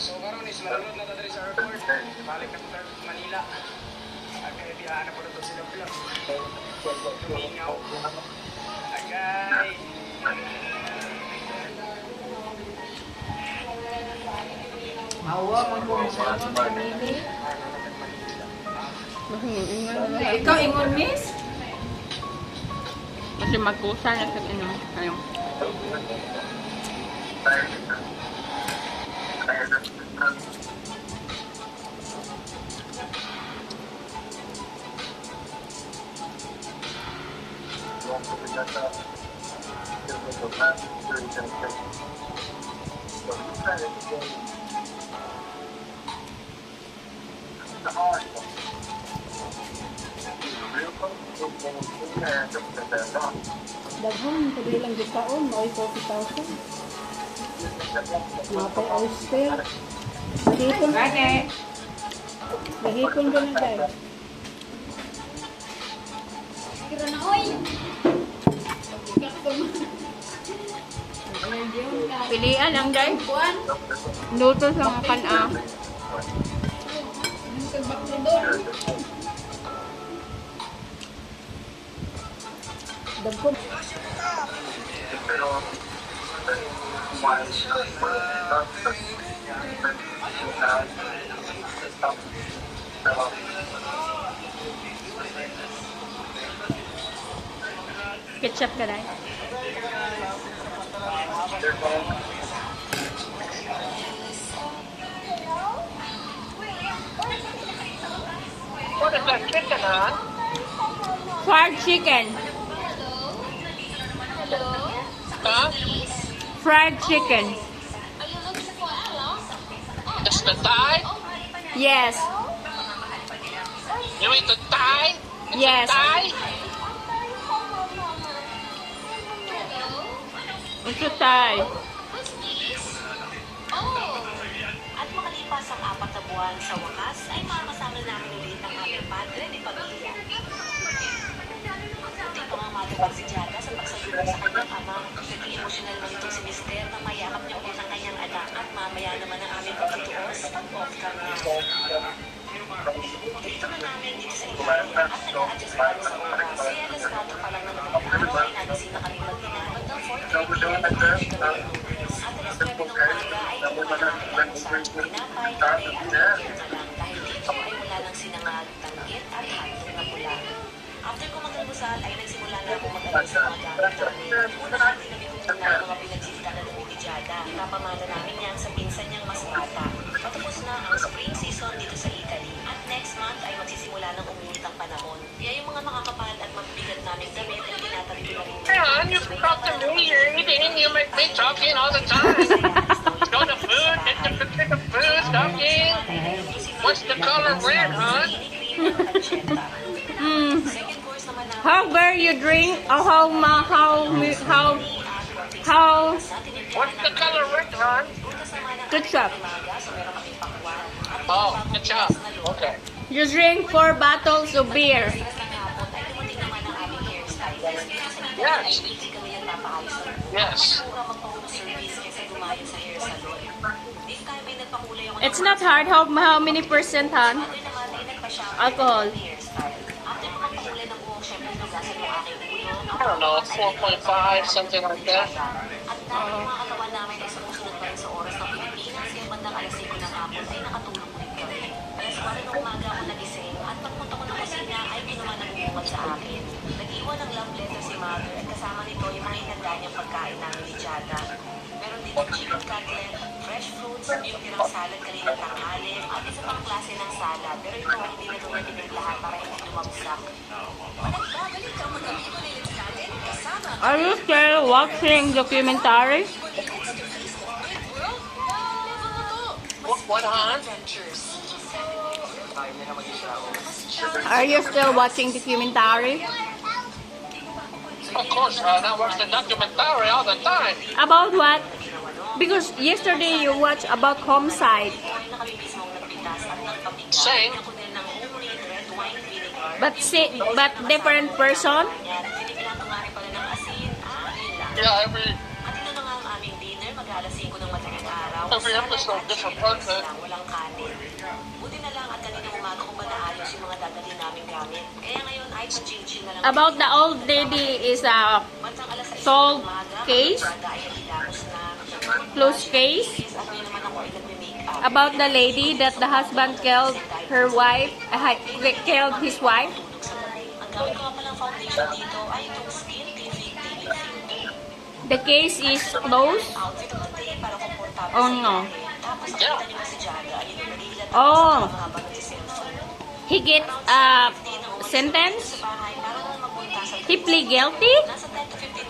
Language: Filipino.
So karon is malulod na diri sa airport. Balik na sa Manila. At kaya biyahan na po ito sila vlog. Tumingaw. Agay. Mawa man po sa pamili. Ikaw ingon miss? Kasi magkusa na sa ayun. Daghang kabilang gitaon, may 40,000. Mapay oyster. Lahipon ka. Lahipon ka na guys. Kira na oy. Pilian ang day. Luto sa mga kana. Dagkon. Ketchup ka day. What is that chicken, huh? Fried chicken. Huh? Fried chicken. That's the Thai? Yes. You eat the Thai? Yes. Thai? Ito Thai. At makalipas ang 4 na buwan sa wakas, ay makakasama namin ulit ang aming padre ni pamilya. Hindi pa nga matupag si Jada sa pagsalubong sa kanyang ama. Naging emosyonal man ito si Mister na mayakap niya ulit ang kanyang anak at mamaya naman ang aming pagtutuos pag off-cam niya. Dito na namin dito sa Italia at nag-a-adjust pa sa oras. Kaya alas 4 pa lang na madaling araw ay nagising na kami mag-inabot ng 4:30 at alas 9 ng umaga ay kinuha na namin ang usap, tinapay, kape at lagyan na lang dahil dito ay wala ng sinangag, tanggit at hotdog na pula. After ko mag-almusal ay nagsimula na ako mag-alis sa mga gamit namin. Una natin nabikunan na ang mga pinagsita na ni Jada. Kapamana namin yan sa pinsan niyang mas bata. Patapos na ang spring season dito sa Italy. At next month ay magsisimula ng uminit ang panahon. Kaya yung mga makakapal at mabibigat naming damit ay tinatabi ko na rin. Man, you talk to me, you're eating, you make me talking all the time. Go to food, get the food, talking. What's the color red, huh? How where you drink? Or how What's the color red, huh? ketchup? Oh, good job. Okay. You drink 4 bottles of beer. Yes. Yes. It's not hard. How many percent, hon? Alcohol. I don't know, 4.5, something like that. At dahil yung mga katawan namin ay sumusunod pa rin sa oras ng Pilipinas, kaya bandang alas 5 ng hapon ay nakatulog ulit kami. Alas 4 ng umaga ako nagising at pagpunta ko ng kusina ay kinuha ng bumag sa akin. Nag-iwan ng love letter si Mother at kasama nito yung mga inanda niyang pagkain namin ni Jada. Meron din ng chicken cutlet, fresh fruits, yung tirang salad kanina tanghali, at isa pang klase ng salad. Pero ito ay hindi na doon lahat para hindi lumagsak. Nagbabalik ang mga amigo ni Liz natin kasama. Are you still watching documentary? What, huh? Are you still watching documentary? Of course, I watch the documentary all the time. About what? Because yesterday you watched about homicide. Same. But different person? Yeah, every... At ito na nga ang aming dinner, mag-alas 5 ng madaling araw. every episode, different content. Walang kanin. Buti na lang at kaninang umaga ko pa naayos yung mga dadali naming gamit. Kaya ngayon ay pa-chill na lang. About the old lady is a Bansang alas 6 sold ng umaga, case, Prada ay nagilamos na. closed case. At ngayon naman ako ay nagme-make up. About the lady that the husband killed her wife, killed his wife. Ang gamit ko nga palang foundation dito ay itong Skin Tiffy Daily Filter. The case is closed. Outfit of the day para komportable Oh, sa no. ilalim. Tapos nakita niyo ba si Jaga? Ayun yung nagilat Oh. sa mga bago sa cellphone. He get sentence. Sa bahay, para nang magpunta sa He plead guilty. nasa 10 to 15